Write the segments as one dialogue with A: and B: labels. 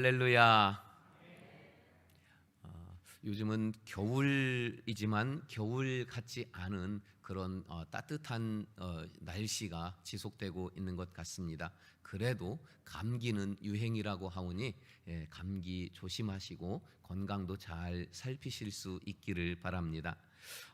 A: 할렐루야. 요즘은 겨울이지만 겨울 같지 않은 그런 따뜻한 날씨가 지속되고 있는 것 같습니다. 그래도 감기는 유행이라고 하오니 감기 조심하시고 건강도 잘 살피실 수 있기를 바랍니다.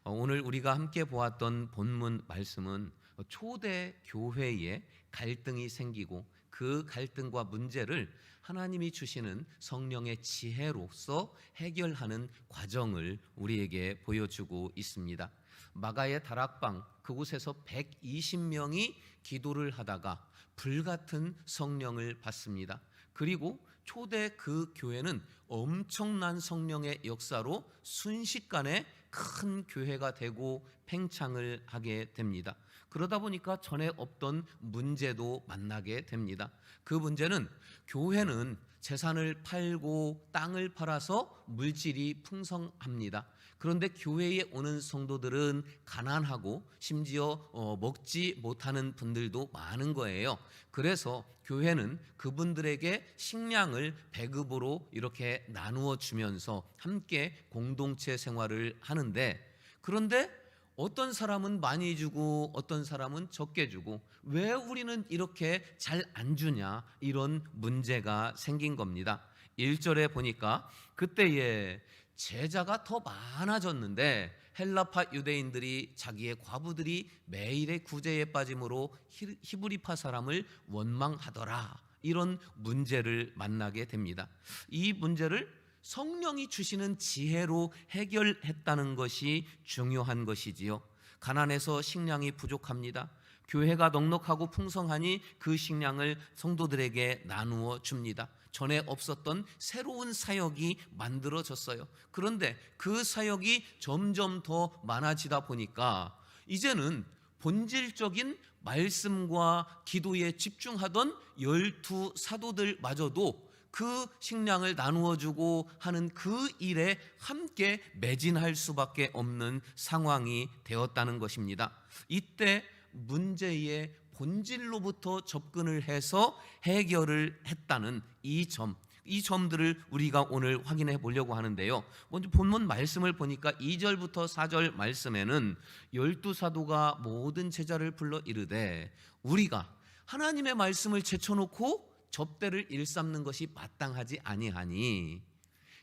A: 오늘 우리가 함께 보았던 본문 말씀은 초대 교회에 갈등이 생기고 그 갈등과 문제를 하나님이 주시는 성령의 지혜로서 해결하는 과정을 우리에게 보여주고 있습니다. 마가의 다락방 그곳에서 120명이 기도를 하다가 불같은 성령을 받습니다. 그리고 초대 그 교회는 엄청난 성령의 역사로 순식간에 큰 교회가 되고 팽창을 하게 됩니다. 그러다 보니까 전에 없던 문제도 만나게 됩니다. 그 문제는 교회는 재산을 팔고 땅을 팔아서 물질이 풍성합니다. 그런데 교회에 오는 성도들은 가난하고 심지어 먹지 못하는 분들도 많은 거예요. 그래서 교회는 그분들에게 식량을 배급으로 이렇게 나누어 주면서 함께 공동체 생활을 하는데, 그런데 어떤 사람은 많이 주고 어떤 사람은 적게 주고 왜 우리는 이렇게 잘 안 주냐, 이런 문제가 생긴 겁니다. 1절에 보니까 그때에 제자가 더 많아졌는데 헬라파 유대인들이 자기의 과부들이 매일의 구제에 빠짐으로 히브리파 사람을 원망하더라, 이런 문제를 만나게 됩니다. 이 문제를 성령이 주시는 지혜로 해결했다는 것이 중요한 것이지요. 가난해서 식량이 부족합니다. 교회가 넉넉하고 풍성하니 그 식량을 성도들에게 나누어 줍니다. 전에 없었던 새로운 사역이 만들어졌어요. 그런데 그 사역이 점점 더 많아지다 보니까 이제는 본질적인 말씀과 기도에 집중하던 12 사도들마저도 그 식량을 나누어 주고 하는 그 일에 함께 매진할 수밖에 없는 상황이 되었다는 것입니다. 이때 문제의 본질로부터 접근을 해서 해결을 했다는 이 점들을 우리가 오늘 확인해 보려고 하는데요. 먼저 본문 말씀을 보니까 2절부터 4절 말씀에는 12사도가 모든 제자를 불러 이르되 우리가 하나님의 말씀을 제쳐놓고 접대를 일삼는 것이 마땅하지 아니하니,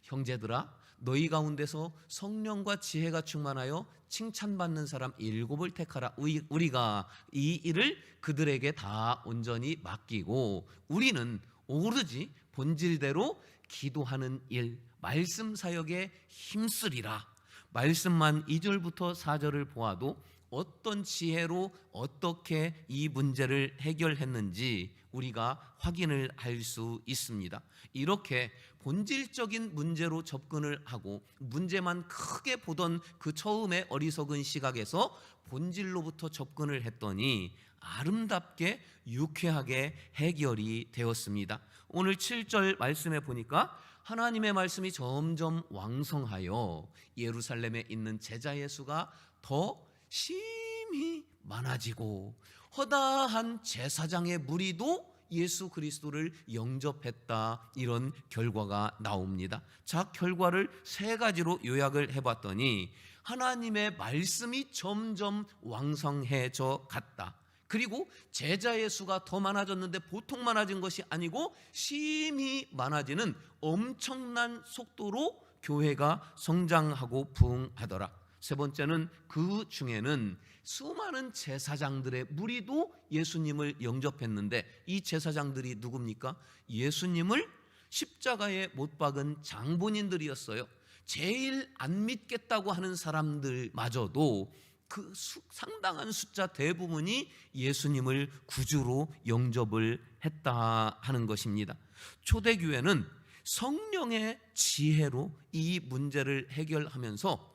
A: 형제들아 너희 가운데서 성령과 지혜가 충만하여 칭찬받는 사람 7을 택하라. 우리가 이 일을 그들에게 다 온전히 맡기고 우리는 오로지 본질대로 기도하는 일, 말씀 사역에 힘쓰리라. 말씀만 2절부터 4절을 보아도 어떤 지혜로 어떻게 이 문제를 해결했는지 우리가 확인을 할 수 있습니다. 이렇게 본질적인 문제로 접근을 하고 문제만 크게 보던 그 처음의 어리석은 시각에서 본질로부터 접근을 했더니 아름답게 유쾌하게 해결이 되었습니다. 오늘 7절 말씀에 보니까 하나님의 말씀이 점점 왕성하여 예루살렘에 있는 제자의 수가 더 심히 많아지고 허다한 제사장의 무리도 예수 그리스도를 영접했다, 이런 결과가 나옵니다. 자, 결과를 3가지로 요약을 해봤더니 하나님의 말씀이 점점 왕성해져 갔다. 그리고 제자의 수가 더 많아졌는데 보통 많아진 것이 아니고 심히 많아지는 엄청난 속도로 교회가 성장하고 부흥하더라. 3번째는 그 중에는 수많은 제사장들의 무리도 예수님을 영접했는데 이 제사장들이 누굽니까? 예수님을 십자가에 못 박은 장본인들이었어요. 제일 안 믿겠다고 하는 사람들마저도 그 상당한 숫자 대부분이 예수님을 구주로 영접을 했다 하는 것입니다. 초대교회는 성령의 지혜로 이 문제를 해결하면서,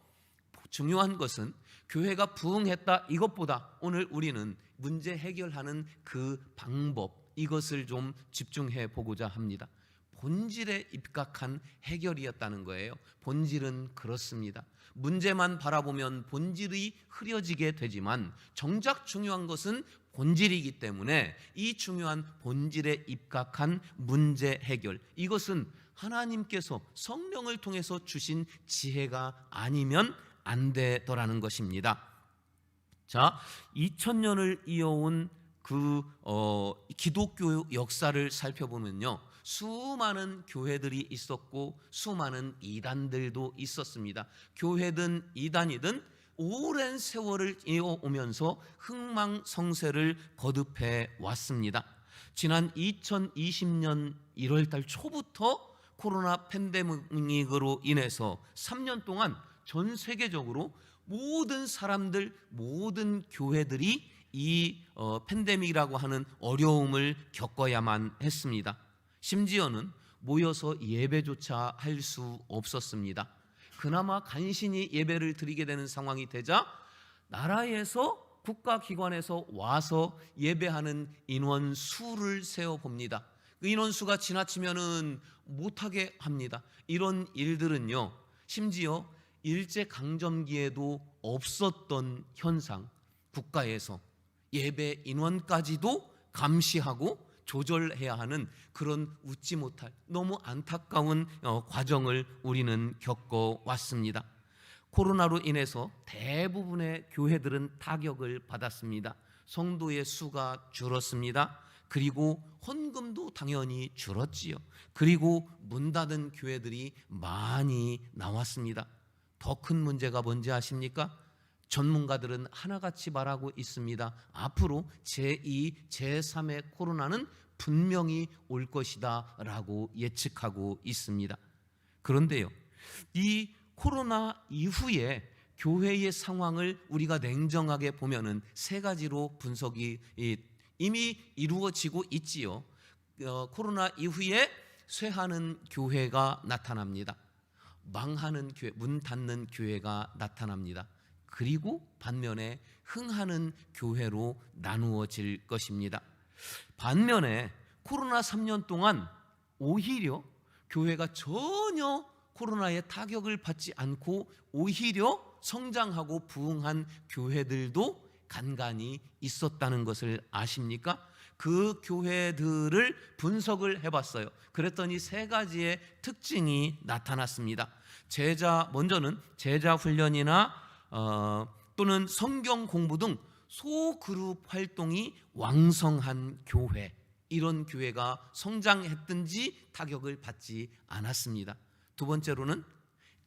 A: 중요한 것은 교회가 부흥했다 이것보다 오늘 우리는 문제 해결하는 그 방법, 이것을 좀 집중해 보고자 합니다. 본질에 입각한 해결이었다는 거예요. 본질은 그렇습니다. 문제만 바라보면 본질이 흐려지게 되지만 정작 중요한 것은 본질이기 때문에 이 중요한 본질에 입각한 문제 해결, 이것은 하나님께서 성령을 통해서 주신 지혜가 아니면 안 되더라는 것입니다. 자, 2000년을 이어온 기독교 역사를 살펴보면요, 수많은 교회들이 있었고 수많은 이단들도 있었습니다. 교회든 이단이든 오랜 세월을 이어오면서 흥망성쇠를 거듭해 왔습니다. 지난 2020년 1월 달 초부터 코로나 팬데믹으로 인해서 3년 동안 전 세계적으로 모든 사람들, 모든 교회들이 이 팬데믹이라고 하는 어려움을 겪어야만 했습니다. 심지어는 모여서 예배조차 할 수 없었습니다. 그나마 간신히 예배를 드리게 되는 상황이 되자 나라에서, 국가기관에서 와서 예배하는 인원 수를 세어봅니다. 그 인원수가 지나치면은 못하게 합니다. 이런 일들은요, 심지어 일제강점기에도 없었던 현상, 국가에서 예배 인원까지도 감시하고 조절해야 하는 그런 웃지 못할 너무 안타까운 과정을 우리는 겪어왔습니다. 코로나로 인해서 대부분의 교회들은 타격을 받았습니다. 성도의 수가 줄었습니다. 그리고 헌금도 당연히 줄었지요. 그리고 문 닫은 교회들이 많이 나왔습니다. 더 큰 문제가 뭔지 아십니까? 전문가들은 하나같이 말하고 있습니다. 앞으로 제2, 제3의 코로나는 분명히 올 것이다 라고 예측하고 있습니다. 그런데요, 이 코로나 이후에 교회의 상황을 우리가 냉정하게 보면은 세 가지로 분석이 이미 이루어지고 있지요. 코로나 이후에 쇠하는 교회가 나타납니다. 망하는 교회, 문 닫는 교회가 나타납니다. 그리고 반면에 흥하는 교회로 나누어질 것입니다. 반면에 코로나 3년 동안 오히려 교회가 전혀 코로나의 타격을 받지 않고 오히려 성장하고 부흥한 교회들도 간간히 있었다는 것을 아십니까? 그 교회들을 분석을 해봤어요. 그랬더니 세 가지의 특징이 나타났습니다. 먼저는 제자 훈련이나 또는 성경 공부 등 소그룹 활동이 왕성한 교회, 이런 교회가 성장했든지 타격을 받지 않았습니다. 두 번째로는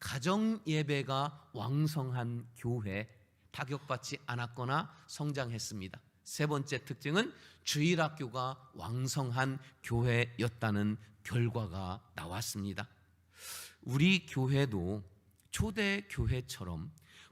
A: 가정 예배가 왕성한 교회, 타격받지 않았거나 성장했습니다. 세 번째 특징은 주일학교가 왕성한 교회였다는 결과가 나왔습니다. 우리 교회도 초대교회처럼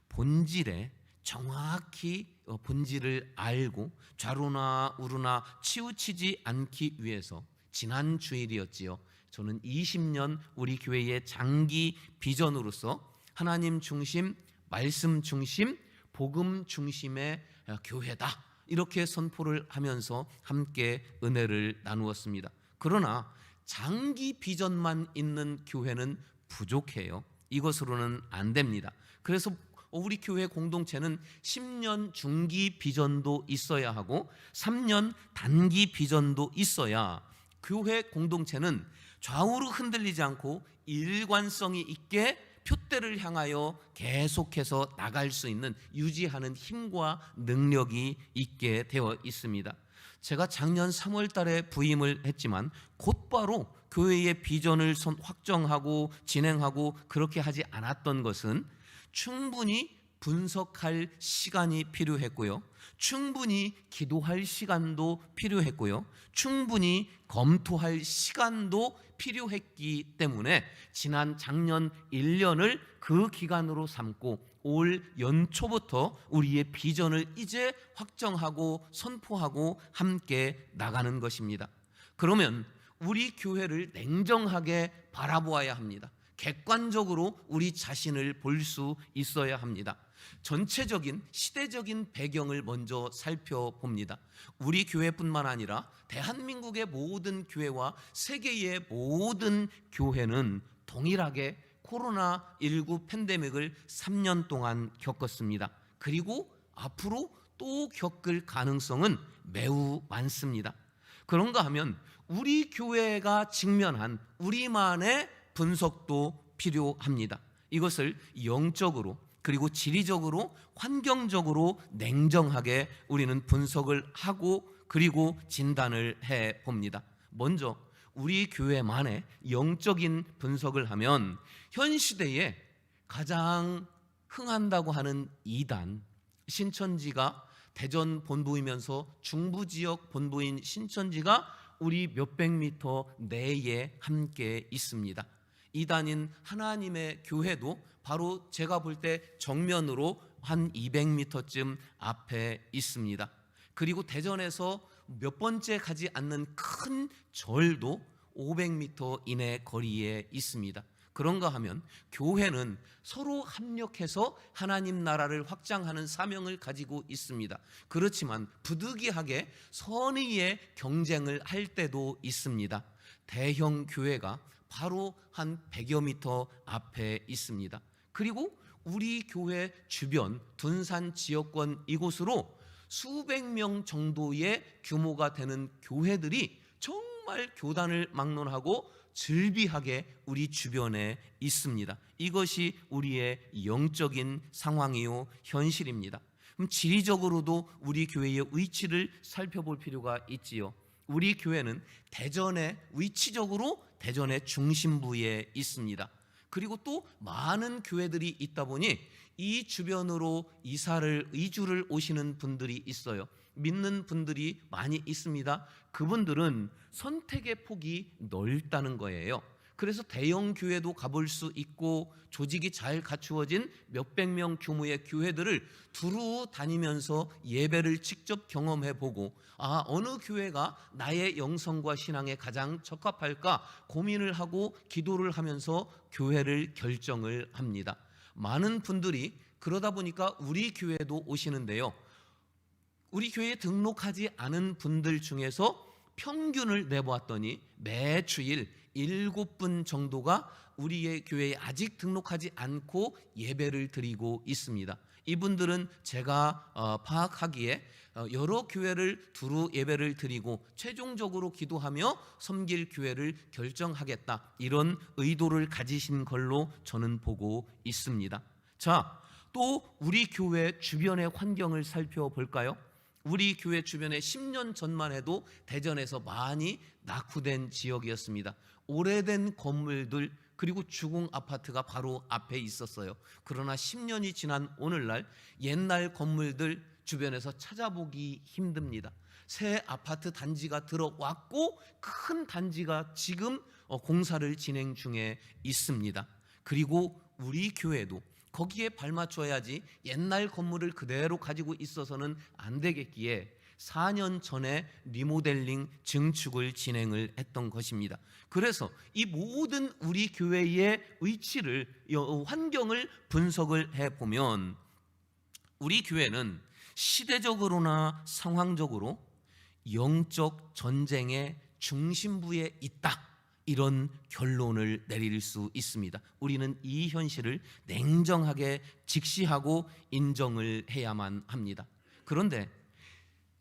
A: 본질에 정확히 본질을 알고 좌로나 우로나 치우치지 않기 위해서 지난 주일이었지요. 저는 20년 우리 교회의 장기 비전으로서 하나님 중심, 말씀 중심, 복음 중심의 교회다, 이렇게 선포를 하면서 함께 은혜를 나누었습니다. 그러나 장기 비전만 있는 교회는 부족해요. 이것으로는 안 됩니다. 그래서 우리 교회 공동체는 10년 중기 비전도 있어야 하고 3년 단기 비전도 있어야 교회 공동체는 좌우로 흔들리지 않고 일관성이 있게 표대를 향하여 계속해서 나갈 수 있는, 유지하는 힘과 능력이 있게 되어 있습니다. 제가 작년 3월 달에 부임을 했지만 곧바로 교회의 비전을 확정하고 진행하고 그렇게 하지 않았던 것은 충분히 분석할 시간이 필요했고요, 충분히 기도할 시간도 필요했고요, 충분히 검토할 시간도 필요했기 때문에 작년 1년을 그 기간으로 삼고 올 연초부터 우리의 비전을 이제 확정하고 선포하고 함께 나가는 것입니다. 그러면 우리 교회를 냉정하게 바라보아야 합니다. 객관적으로 우리 자신을 볼 수 있어야 합니다. 전체적인 시대적인 배경을 먼저 살펴봅니다. 우리 교회뿐만 아니라 대한민국의 모든 교회와 세계의 모든 교회는 동일하게 코로나19 팬데믹을 3년 동안 겪었습니다. 그리고 앞으로 또 겪을 가능성은 매우 많습니다. 그런가 하면 우리 교회가 직면한 우리만의 분석도 필요합니다. 이것을 영적으로 그리고 지리적으로 환경적으로 냉정하게 우리는 분석을 하고 그리고 진단을 해 봅니다. 먼저 우리 교회만의 영적인 분석을 하면 현 시대에 가장 흥한다고 하는 이단 신천지가 대전 본부이면서 중부 지역 본부인 신천지가 우리 몇백 미터 내에 함께 있습니다. 이단인 하나님의 교회도 바로 제가 볼 때 정면으로 한 200m쯤 앞에 있습니다. 그리고 대전에서 몇 번째 가지 않는 큰 절도 500m 이내 거리에 있습니다. 그런가 하면 교회는 서로 합력해서 하나님 나라를 확장하는 사명을 가지고 있습니다. 그렇지만 부득이하게 선의의 경쟁을 할 때도 있습니다. 대형 교회가 바로 한 100여 미터 앞에 있습니다. 그리고 우리 교회 주변 둔산 지역권 이곳으로 수백 명 정도의 규모가 되는 교회들이 정말 교단을 막론하고 즐비하게 우리 주변에 있습니다. 이것이 우리의 영적인 상황이요 현실입니다. 그럼 지리적으로도 우리 교회의 위치를 살펴볼 필요가 있지요. 우리 교회는 대전의 위치적으로 대전의 중심부에 있습니다. 그리고 또 많은 교회들이 있다 보니 이 주변으로 이주를 오시는 분들이 있어요. 믿는 분들이 많이 있습니다. 그분들은 선택의 폭이 넓다는 거예요. 그래서 대형 교회도 가볼 수 있고 조직이 잘 갖추어진 몇백 명 규모의 교회들을 두루 다니면서 예배를 직접 경험해 보고 어느 교회가 나의 영성과 신앙에 가장 적합할까 고민을 하고 기도를 하면서 교회를 결정을 합니다. 많은 분들이 그러다 보니까 우리 교회도 오시는데요. 우리 교회에 등록하지 않은 분들 중에서 평균을 내보았더니 매 주일 7분 정도가 우리의 교회에 아직 등록하지 않고 예배를 드리고 있습니다. 이분들은 제가 파악하기에 여러 교회를 두루 예배를 드리고 최종적으로 기도하며 섬길 교회를 결정하겠다, 이런 의도를 가지신 걸로 저는 보고 있습니다. 자, 또 우리 교회 주변의 환경을 살펴볼까요? 우리 교회 주변에 10년 전만 해도 대전에서 많이 낙후된 지역이었습니다. 오래된 건물들 그리고 주공 아파트가 바로 앞에 있었어요. 그러나 10년이 지난 오늘날 옛날 건물들 주변에서 찾아보기 힘듭니다. 새 아파트 단지가 들어왔고 큰 단지가 지금 공사를 진행 중에 있습니다. 그리고 우리 교회도 거기에 발맞춰야지 옛날 건물을 그대로 가지고 있어서는 안 되겠기에 4년 전에 리모델링 증축을 진행을 했던 것입니다. 그래서 이 모든 우리 교회의 위치를 환경을 분석을 해보면 우리 교회는 시대적으로나 상황적으로 영적 전쟁의 중심부에 있다, 이런 결론을 내릴 수 있습니다. 우리는 이 현실을 냉정하게 직시하고 인정을 해야만 합니다. 그런데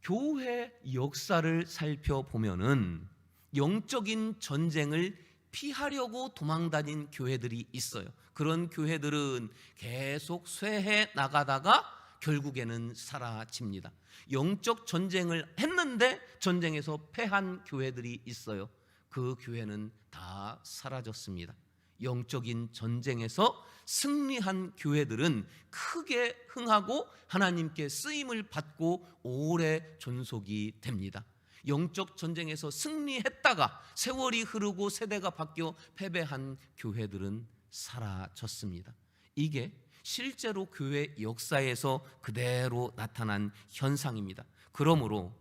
A: 교회 역사를 살펴보면은 영적인 전쟁을 피하려고 도망다닌 교회들이 있어요. 그런 교회들은 계속 쇠해 나가다가 결국에는 사라집니다. 영적 전쟁을 했는데 전쟁에서 패한 교회들이 있어요. 그 교회는 다 사라졌습니다. 영적인 전쟁에서 승리한 교회들은 크게 흥하고 하나님께 쓰임을 받고 오래 존속이 됩니다. 영적 전쟁에서 승리했다가 세월이 흐르고 세대가 바뀌어 패배한 교회들은 사라졌습니다. 이게 실제로 교회 역사에서 그대로 나타난 현상입니다. 그러므로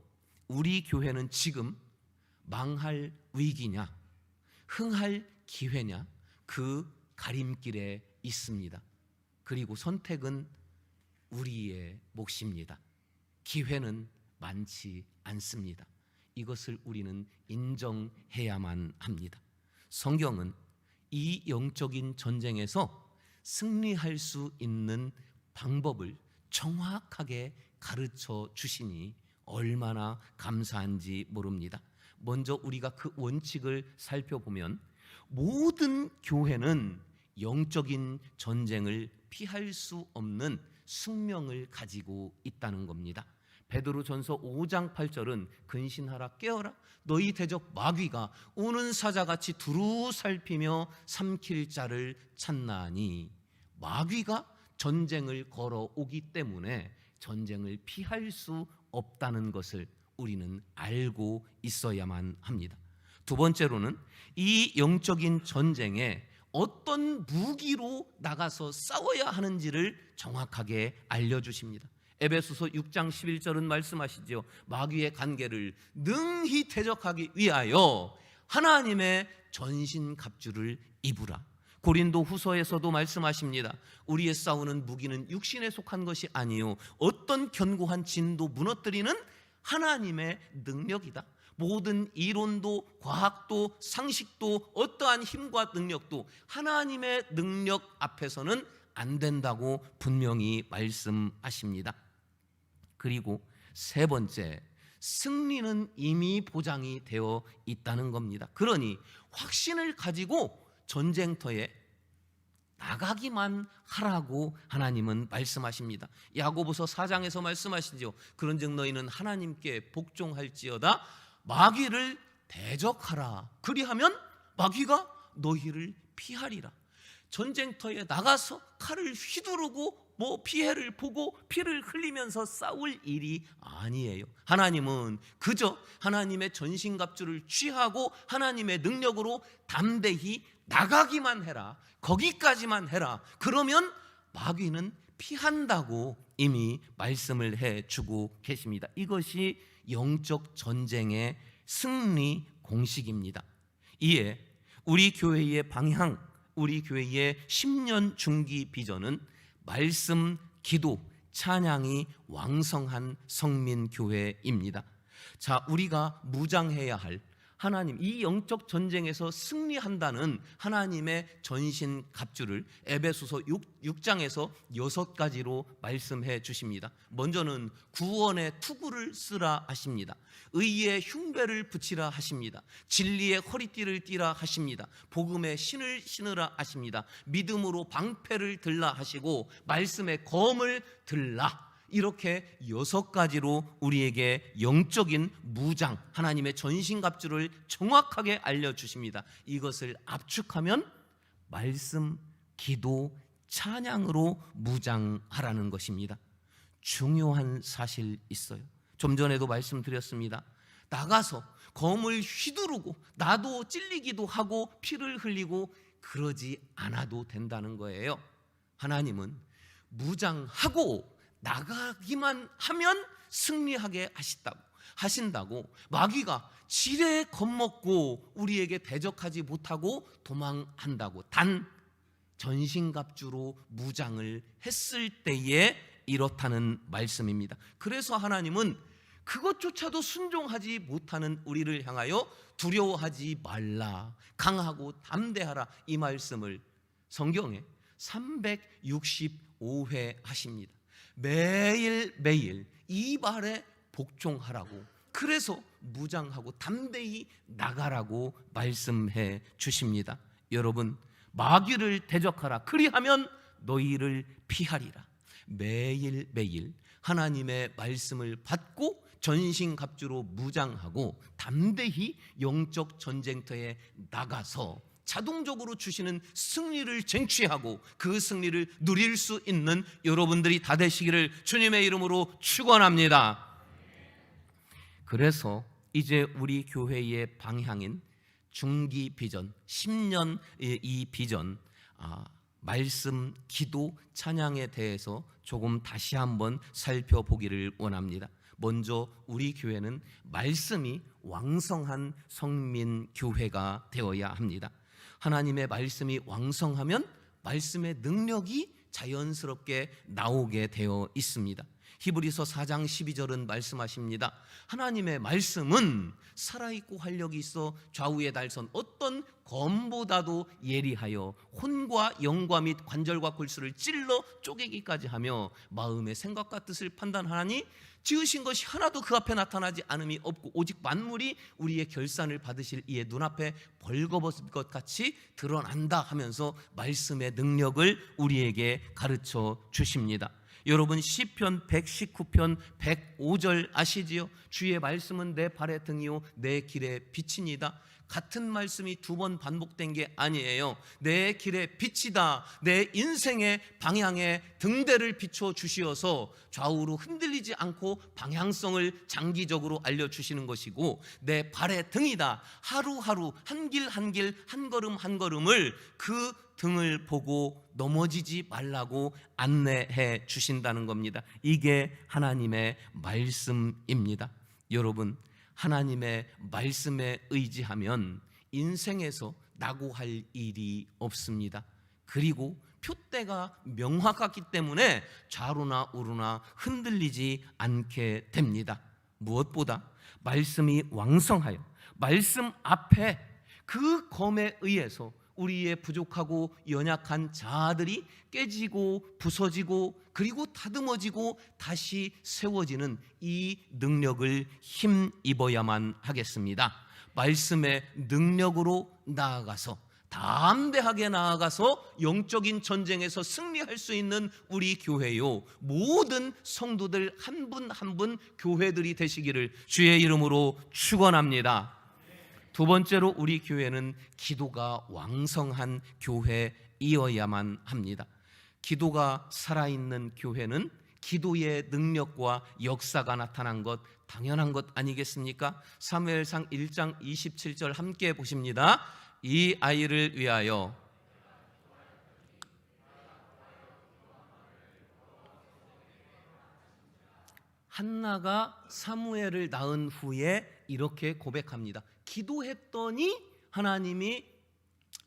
A: 우리 교회는 지금 망할 위기냐 흥할 기회냐, 그 가림길에 있습니다. 그리고 선택은 우리의 몫입니다. 기회는 많지 않습니다. 이것을 우리는 인정해야만 합니다. 성경은 이 영적인 전쟁에서 승리할 수 있는 방법을 정확하게 가르쳐 주시니 얼마나 감사한지 모릅니다. 먼저 우리가 그 원칙을 살펴보면 모든 교회는 영적인 전쟁을 피할 수 없는 숙명을 가지고 있다는 겁니다. 베드로전서 5장 8절은 근신하라 깨어라 너희 대적 마귀가 우는 사자같이 두루 살피며 삼킬 자를 찾나니, 마귀가 전쟁을 걸어오기 때문에 전쟁을 피할 수 없다는 것을 우리는 알고 있어야만 합니다. 두 번째로는 이 영적인 전쟁에 어떤 무기로 나가서 싸워야 하는지를 정확하게 알려주십니다. 에베소서 6장 11절은 말씀하시죠. 마귀의 간계를 능히 대적하기 위하여 하나님의 전신갑주를 입으라. 고린도 후서에서도 말씀하십니다. 우리의 싸우는 무기는 육신에 속한 것이 아니요 어떤 견고한 진도 무너뜨리는 하나님의 능력이다. 모든 이론도 과학도 상식도 어떠한 힘과 능력도 하나님의 능력 앞에서는 안 된다고 분명히 말씀하십니다. 그리고 세 번째, 승리는 이미 보장이 되어 있다는 겁니다. 그러니 확신을 가지고 전쟁터에 나가기만 하라고 하나님은 말씀하십니다. 야고보서 4장에서 말씀하시죠. 그런즉 너희는 하나님께 복종할지어다 마귀를 대적하라. 그리하면 마귀가 너희를 피하리라. 전쟁터에 나가서 칼을 휘두르고 피해를 보고 피를 흘리면서 싸울 일이 아니에요. 하나님은 그저 하나님의 전신갑주를 취하고 하나님의 능력으로 담대히 나가기만 해라. 거기까지만 해라. 그러면 마귀는 피한다고 이미 말씀을 해주고 계십니다. 이것이 영적 전쟁의 승리 공식입니다. 이에 우리 교회의 방향, 우리 교회의 10년 중기 비전은 말씀, 기도, 찬양이 왕성한 성민교회입니다. 자, 우리가 무장해야 할 하나님, 이 영적 전쟁에서 승리한다는 하나님의 전신갑주를 에베소서 6장에서 6가지로 말씀해 주십니다. 먼저는 구원의 투구를 쓰라 하십니다. 의의 흉배를 붙이라 하십니다. 진리의 허리띠를 띠라 하십니다. 복음의 신을 신으라 하십니다. 믿음으로 방패를 들라 하시고 말씀의 검을 들라. 이렇게 6가지로 우리에게 영적인 무장, 하나님의 전신갑주를 정확하게 알려주십니다. 이것을 압축하면 말씀, 기도, 찬양으로 무장하라는 것입니다. 중요한 사실 있어요. 좀 전에도 말씀드렸습니다. 나가서 검을 휘두르고 나도 찔리기도 하고 피를 흘리고 그러지 않아도 된다는 거예요. 하나님은 무장하고 나가기만 하면 승리하게 하신다고 마귀가 지레 겁먹고 우리에게 대적하지 못하고 도망한다고 단 전신갑주로 무장을 했을 때에 이렇다는 말씀입니다. 그래서 하나님은 그것조차도 순종하지 못하는 우리를 향하여 두려워하지 말라, 강하고 담대하라 이 말씀을 성경에 365회 하십니다. 매일매일 이 말에 복종하라고, 그래서 무장하고 담대히 나가라고 말씀해 주십니다. 여러분, 마귀를 대적하라. 그리하면 너희를 피하리라. 매일매일 하나님의 말씀을 받고 전신갑주로 무장하고 담대히 영적 전쟁터에 나가서 자동적으로 주시는 승리를 쟁취하고 그 승리를 누릴 수 있는 여러분들이 다 되시기를 주님의 이름으로 축원합니다. 그래서 이제 우리 교회의 방향인 중기 비전, 10년 이 비전, 말씀, 기도, 찬양에 대해서 조금 다시 한번 살펴보기를 원합니다. 먼저 우리 교회는 말씀이 왕성한 성민교회가 되어야 합니다. 하나님의 말씀이 왕성하면 말씀의 능력이 자연스럽게 나오게 되어 있습니다. 히브리서 4장 12절은 말씀하십니다. 하나님의 말씀은 살아있고 활력이 있어 좌우의 달선 어떤 검보다도 예리하여 혼과 영과 및 관절과 골수를 찔러 쪼개기까지 하며 마음의 생각과 뜻을 판단하니 지으신 것이 하나도 그 앞에 나타나지 않음이 없고 오직 만물이 우리의 결산을 받으실 이의 눈앞에 벌거벗은 것 같이 드러난다 하면서 말씀의 능력을 우리에게 가르쳐 주십니다. 여러분 시편 119편 105절 아시지요? 주의 말씀은 내 발의 등이요 내 길의 빛이니다. 같은 말씀이 두 번 반복된 게 아니에요. 내 길의 빛이다. 내 인생의 방향에 등대를 비춰 주시어서 좌우로 흔들리지 않고 방향성을 장기적으로 알려주시는 것이고, 내 발의 등이다. 하루하루 한 길 한 길 한 걸음 한 걸음을 그 등을 보고 넘어지지 말라고 안내해 주신다는 겁니다. 이게 하나님의 말씀입니다. 여러분, 하나님의 말씀에 의지하면 인생에서 낙오할 일이 없습니다. 그리고 표대가 명확하기 때문에 좌로나 우로나 흔들리지 않게 됩니다. 무엇보다 말씀이 왕성하여 말씀 앞에 그 검에 의해서 우리의 부족하고 연약한 자아들이 깨지고 부서지고 그리고 다듬어지고 다시 세워지는 이 능력을 힘입어야만 하겠습니다. 말씀의 능력으로 나아가서 담대하게 나아가서 영적인 전쟁에서 승리할 수 있는 우리 교회요, 모든 성도들 한 분 한 분 교회들이 되시기를 주의 이름으로 축원합니다. 두 번째로 우리 교회는 기도가 왕성한 교회이어야만 합니다. 기도가 살아있는 교회는 기도의 능력과 역사가 나타난 것 당연한 것 아니겠습니까? 사무엘상 1장 27절 함께 보십니다. 이 아이를 위하여 한나가 사무엘을 낳은 후에 이렇게 고백합니다. 기도했더니 하나님이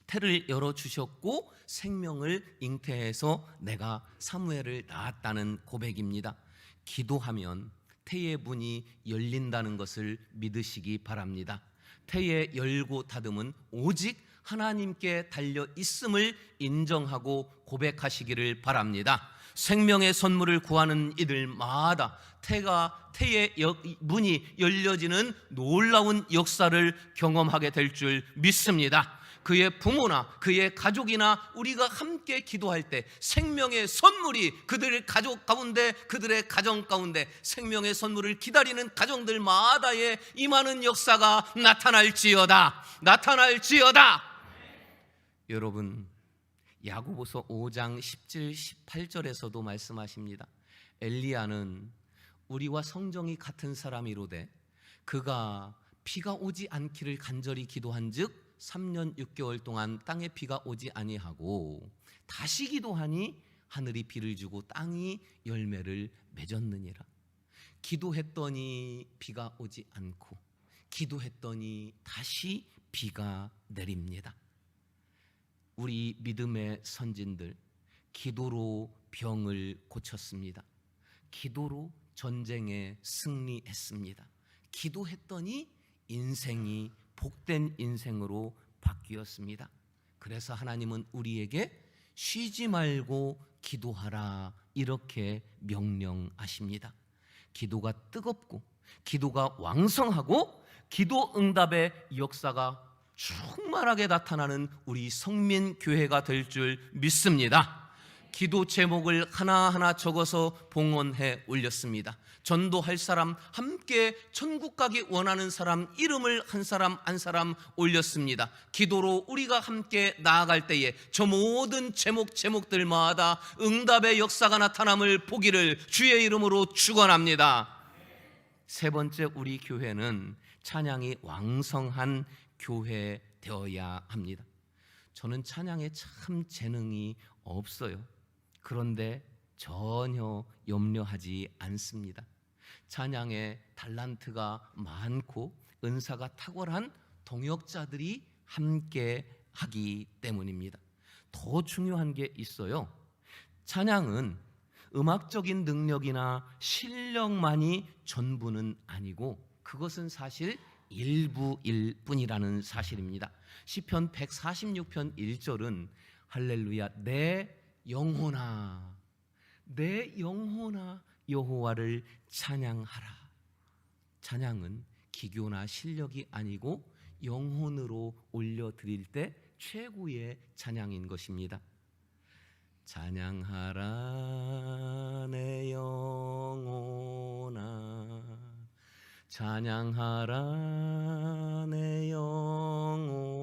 A: 태를 열어주셨고 생명을 잉태해서 내가 사무엘을 낳았다는 고백입니다. 기도하면 태의 문이 열린다는 것을 믿으시기 바랍니다. 태의 열고 닫음은 오직 하나님께 달려 있음을 인정하고 고백하시기를 바랍니다. 생명의 선물을 구하는 이들마다 태의 문이 열려지는 놀라운 역사를 경험하게 될 줄 믿습니다. 그의 부모나 그의 가족이나 우리가 함께 기도할 때 생명의 선물이 그들의 가족 가운데, 그들의 가정 가운데 생명의 선물을 기다리는 가정들마다의 임하는 역사가 나타날지어다. 여러분, 야고보서 5장 17, 18절에서도 말씀하십니다. 엘리야는 우리와 성정이 같은 사람이로되 그가 비가 오지 않기를 간절히 기도한즉 3년 6개월 동안 땅에 비가 오지 아니하고 다시 기도하니 하늘이 비를 주고 땅이 열매를 맺었느니라. 기도했더니 비가 오지 않고 기도했더니 다시 비가 내립니다. 우리 믿음의 선진들 기도로 병을 고쳤습니다. 기도로 전쟁에 승리했습니다. 기도했더니 인생이 복된 인생으로 바뀌었습니다. 그래서 하나님은 우리에게 쉬지 말고 기도하라 이렇게 명령하십니다. 기도가 뜨겁고 기도가 왕성하고 기도 응답의 역사가 충만하게 나타나는 우리 성민교회가 될 줄 믿습니다. 기도 제목을 하나하나 적어서 봉헌해 올렸습니다. 전도할 사람, 함께 천국 가기 원하는 사람 이름을 한 사람 한 사람 올렸습니다. 기도로 우리가 함께 나아갈 때에 저 모든 제목들마다 응답의 역사가 나타남을 보기를 주의 이름으로 축원합니다. 세 번째, 우리 교회는 찬양이 왕성한 교회 되어야 합니다. 저는 찬양에 참 재능이 없어요. 그런데 전혀 염려하지 않습니다. 찬양에 달란트가 많고 은사가 탁월한 동역자들이 함께 하기 때문입니다. 더 중요한 게 있어요. 찬양은 음악적인 능력이나 실력만이 전부는 아니고 그것은 사실 일부일 뿐이라는 사실입니다. 시편 146편 1절은 할렐루야 내 영혼아 여호와를 찬양하라. 찬양은 기교나 실력이 아니고 영혼으로 올려드릴 때 최고의 찬양인 것입니다. 찬양하라 내 영혼아 찬양하라 내 영혼아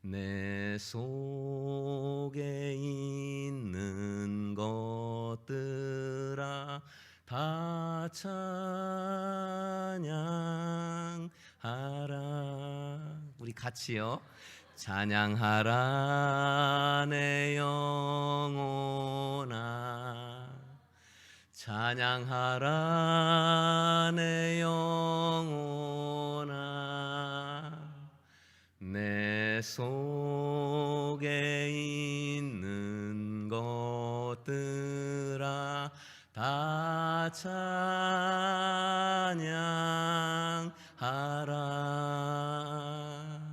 A: 내 속에 있는 것들아 다 찬양하라. 우리 같이요. 찬양하라 내 영혼아 찬양하라 내 영혼아 내 속에 있는 것들아 다 찬양하라.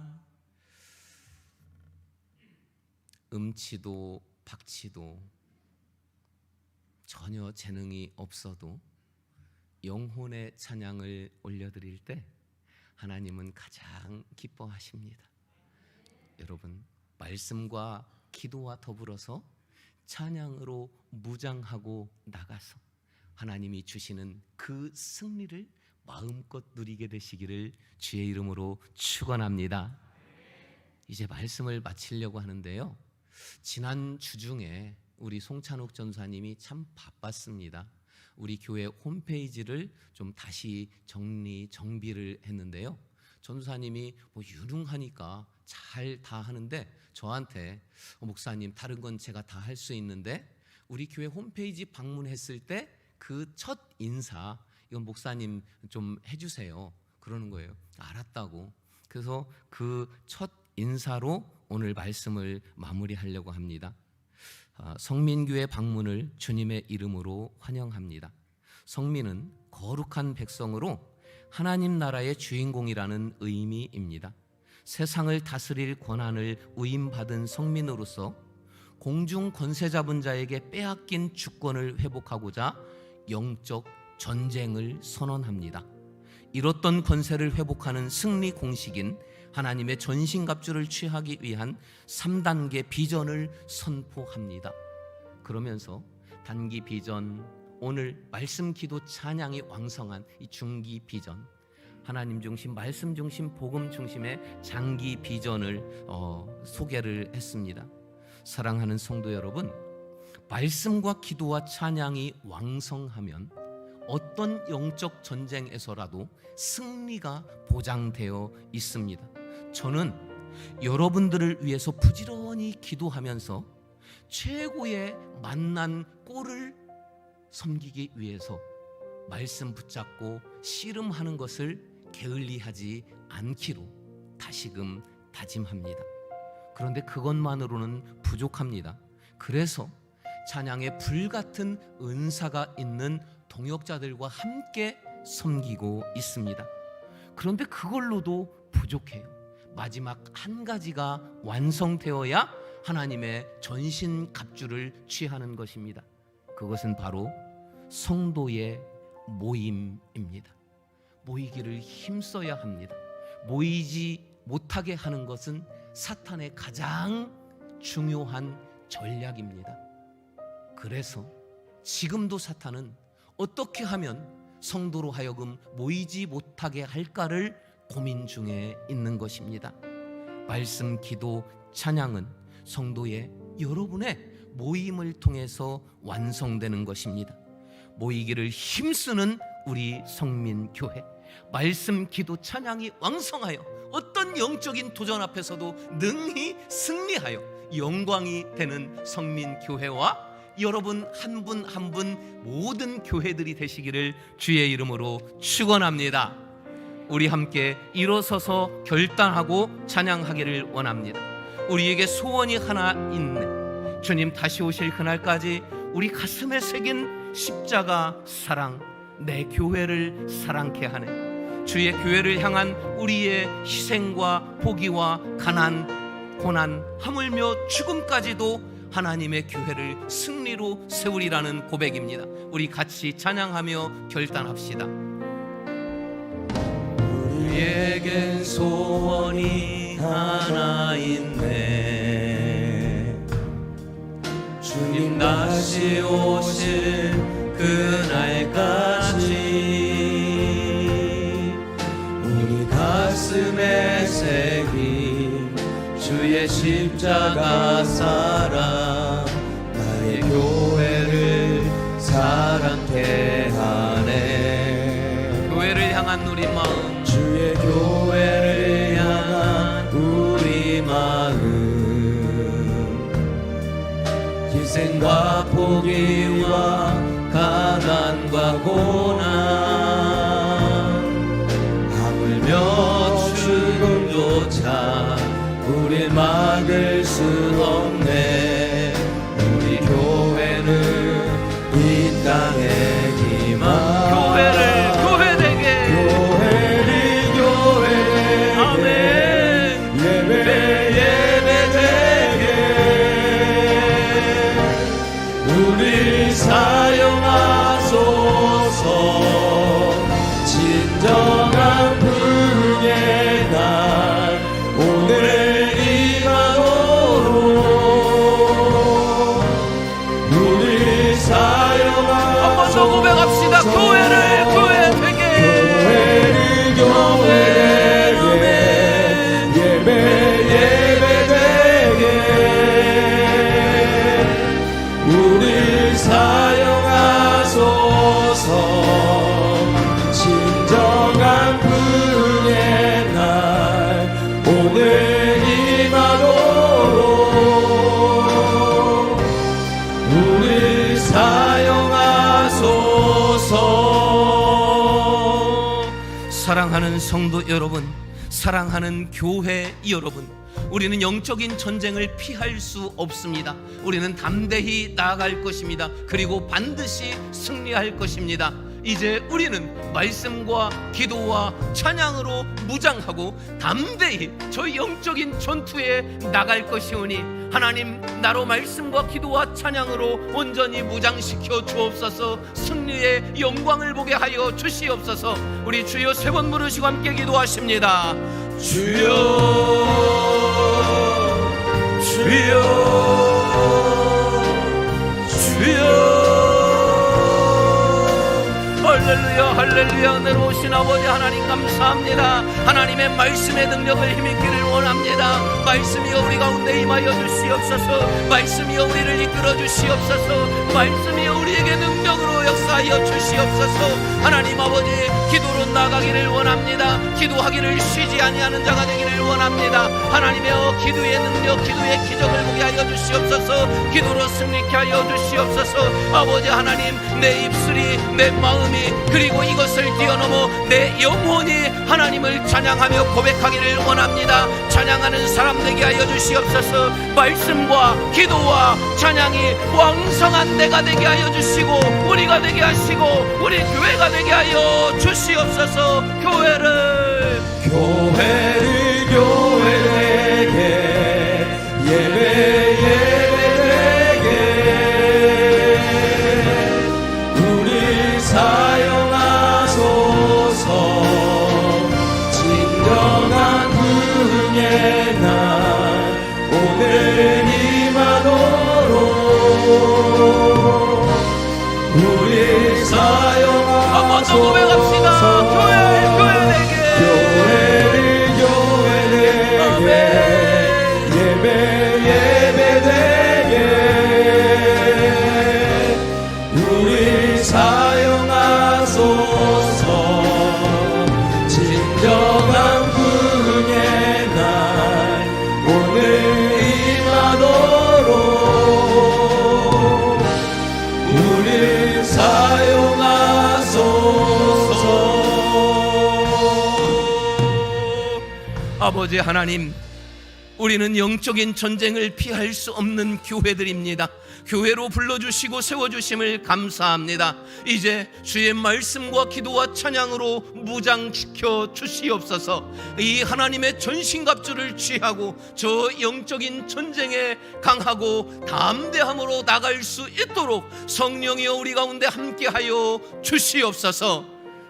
A: 음치도 박치도 전혀 재능이 없어도 영혼의 찬양을 올려드릴 때 하나님은 가장 기뻐하십니다. 여러분, 말씀과 기도와 더불어서 찬양으로 무장하고 나가서 하나님이 주시는 그 승리를 마음껏 누리게 되시기를 주의 이름으로 축원합니다. 이제 말씀을 마치려고 하는데요, 지난 주중에 우리 송찬욱 전사님이 참 바빴습니다. 우리 교회 홈페이지를 좀 다시 정비를 했는데요, 전사님이 유능하니까 잘 다 하는데 저한테 목사님 다른 건 제가 다 할 수 있는데 우리 교회 홈페이지 방문했을 때 그 첫 인사 이건 목사님 좀 해주세요 그러는 거예요. 알았다고. 그래서 그 첫 인사로 오늘 말씀을 마무리하려고 합니다. 성민교회 방문을 주님의 이름으로 환영합니다. 성민은 거룩한 백성으로 하나님 나라의 주인공이라는 의미입니다. 세상을 다스릴 권한을 위임받은 성민으로서 공중 권세 잡은 자에게 빼앗긴 주권을 회복하고자 영적 전쟁을 선언합니다. 잃었던 권세를 회복하는 승리 공식인 하나님의 전신갑주를 취하기 위한 3단계 비전을 선포합니다. 그러면서 단기 비전, 오늘 말씀 기도 찬양이 왕성한 이 중기 비전, 하나님 중심, 말씀 중심, 복음 중심의 장기 비전을 소개를 했습니다. 사랑하는 성도 여러분, 말씀과 기도와 찬양이 왕성하면 어떤 영적 전쟁에서라도 승리가 보장되어 있습니다. 저는 여러분들을 위해서 부지런히 기도하면서 최고의 만난 꼴을 섬기기 위해서 말씀 붙잡고 씨름하는 것을 게을리하지 않기로 다시금 다짐합니다. 그런데 그것만으로는 부족합니다. 그래서 찬양의 불같은 은사가 있는 동역자들과 함께 섬기고 있습니다. 그런데 그걸로도 부족해요. 마지막 한 가지가 완성되어야 하나님의 전신갑주를 취하는 것입니다. 그것은 바로 성도의 모임입니다. 모이기를 힘써야 합니다. 모이지 못하게 하는 것은 사탄의 가장 중요한 전략입니다. 그래서 지금도 사탄은 어떻게 하면 성도로 하여금 모이지 못하게 할까를 고민 중에 있는 것입니다. 말씀, 기도, 찬양은 성도의 여러분의 모임을 통해서 완성되는 것입니다. 모이기를 힘쓰는 우리 성민교회, 말씀, 기도, 찬양이 왕성하여 어떤 영적인 도전 앞에서도 능히 승리하여 영광이 되는 성민교회와 여러분 한 분 한 분 모든 교회들이 되시기를 주의 이름으로 축원합니다. 우리 함께 일어서서 결단하고 찬양하기를 원합니다. 우리에게 소원이 하나 있네. 주님 다시 오실 그날까지 우리 가슴에 새긴 십자가 사랑, 내 교회를 사랑케 하네. 주의 교회를 향한 우리의 희생과 포기와 가난, 고난, 하물며 죽음까지도 하나님의 교회를 승리로 세우리라는 고백입니다. 우리 같이 찬양하며 결단합시다. 우리에겐 소원이 하나 있네. 주님 다시 오실 그날까지 우리 가슴에 새긴 주의 십자가 사랑, 나의 교회를 사랑케 하네. 교회를 향한 우리 마음, 주의 교회를 향한 우리 마음, 희생과 포기와 가난과 고난, 하물며 죽음조차 우릴 막을 수 없네. 우리 교회는 이 땅에 기만, 교회를 교회되게, 교회를 교회되게, 아멘. 예배 예배되게 우리 사용하소서. 진정한 부흥의 날 오늘 고백합시다. 교회를 교회되게, 교회를 교회되게, 예배 예배되게 우리 사용하소서. 진정한 부흥의 날 오늘 임하도록 우리 사용하소서. 사랑하는 성도 여러분, 사랑하는 교회 여러분, 우리는 영적인 전쟁을 피할 수 없습니다. 우리는 담대히 나아갈 것입니다. 그리고 반드시 승리할 것입니다. 이제 우리는 말씀과 기도와 찬양으로 무장하고 담대히 저희 영적인 전투에 나갈 것이오니 하나님, 나로 말씀과 기도와 찬양으로 온전히 무장시켜 주옵소서. 승리의 영광을 보게 하여 주시옵소서. 우리 주여 세 번 부르시고 함께 기도하십니다. 주여 주여 주여. 할렐루야 할렐루야. 은혜로 오신 아버지 하나님 감사합니다. 하나님의 말씀의 능력을 힘입기를 원합니다. 말씀이여 우리 가운데 임하여 주시옵소서. 말씀이여 우리를 이끌어 주시옵소서. 말씀이여 우리에게 능력으로 역사하여 주시옵소서. 하나님 아버지, 기도로 나가기를 원합니다. 기도하기를 쉬지 아니하는 자가 되기를 원합니다. 하나님이여 기도의 능력, 기도의 기적을 보게 하여 주시옵소서. 기도로 승리케 하여 주시옵소서. 아버지 하나님, 내 입술이, 내 마음이, 그리고 이것을 뛰어넘어 내 영혼이 하나님을 찬양하며 고백하기를 원합니다. 찬양하는 사람 되게 하여 주시옵소서. 말씀과 기도와 찬양이 왕성한 내가 되게 하여 주시고, 우리가 되게 하시고, 우리 교회가 되게 하여 주시옵소서. 교회를 교회되게, 예배 예배되게 우리 사용하소서. 진정한 부흥의 날 오늘 임하도록 우리 사용하소서. 한 번 더 고백합시다. 교회를 교회되게, 교회를 교회되게, 예배 예배되게 우리 사용하소서. 진정한 부흥의 날 오늘 임하도록 우리 사용하소서. 아버지 하나님, 우리는 영적인 전쟁을 피할 수 없는 교회들입니다. 교회로 불러주시고 세워주심을 감사합니다. 이제 주의 말씀과 기도와 찬양으로 무장시켜 주시옵소서. 이 하나님의 전신갑주를 취하고 저 영적인 전쟁에 강하고 담대함으로 나갈 수 있도록 성령이여 우리 가운데 함께하여 주시옵소서.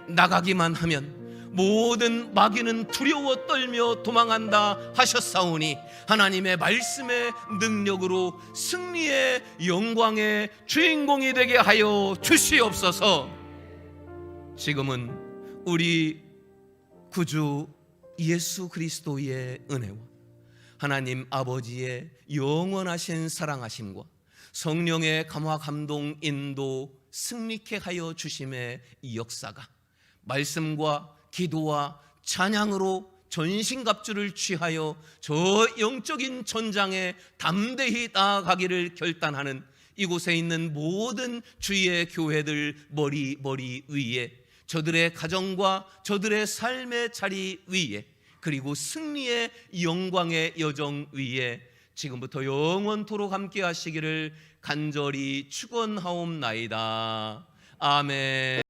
A: 나가기만 하면 모든 마귀는 두려워 떨며 도망한다 하셨사오니 하나님의 말씀의 능력으로 승리의 영광의 주인공이 되게 하여 주시옵소서. 지금은 우리 구주 예수 그리스도의 은혜와 하나님 아버지의 영원하신 사랑하심과 성령의 감화 감동 인도 승리케 하여 주심의 이 역사가 말씀과 기도와 찬양으로 전신갑주를 취하여 저 영적인 전장에 담대히 나아가기를 결단하는 이곳에 있는 모든 주의 교회들 머리 위에, 저들의 가정과 저들의 삶의 자리 위에, 그리고 승리의 영광의 여정 위에 지금부터 영원토록 함께 하시기를 간절히 축원하옵나이다. 아멘.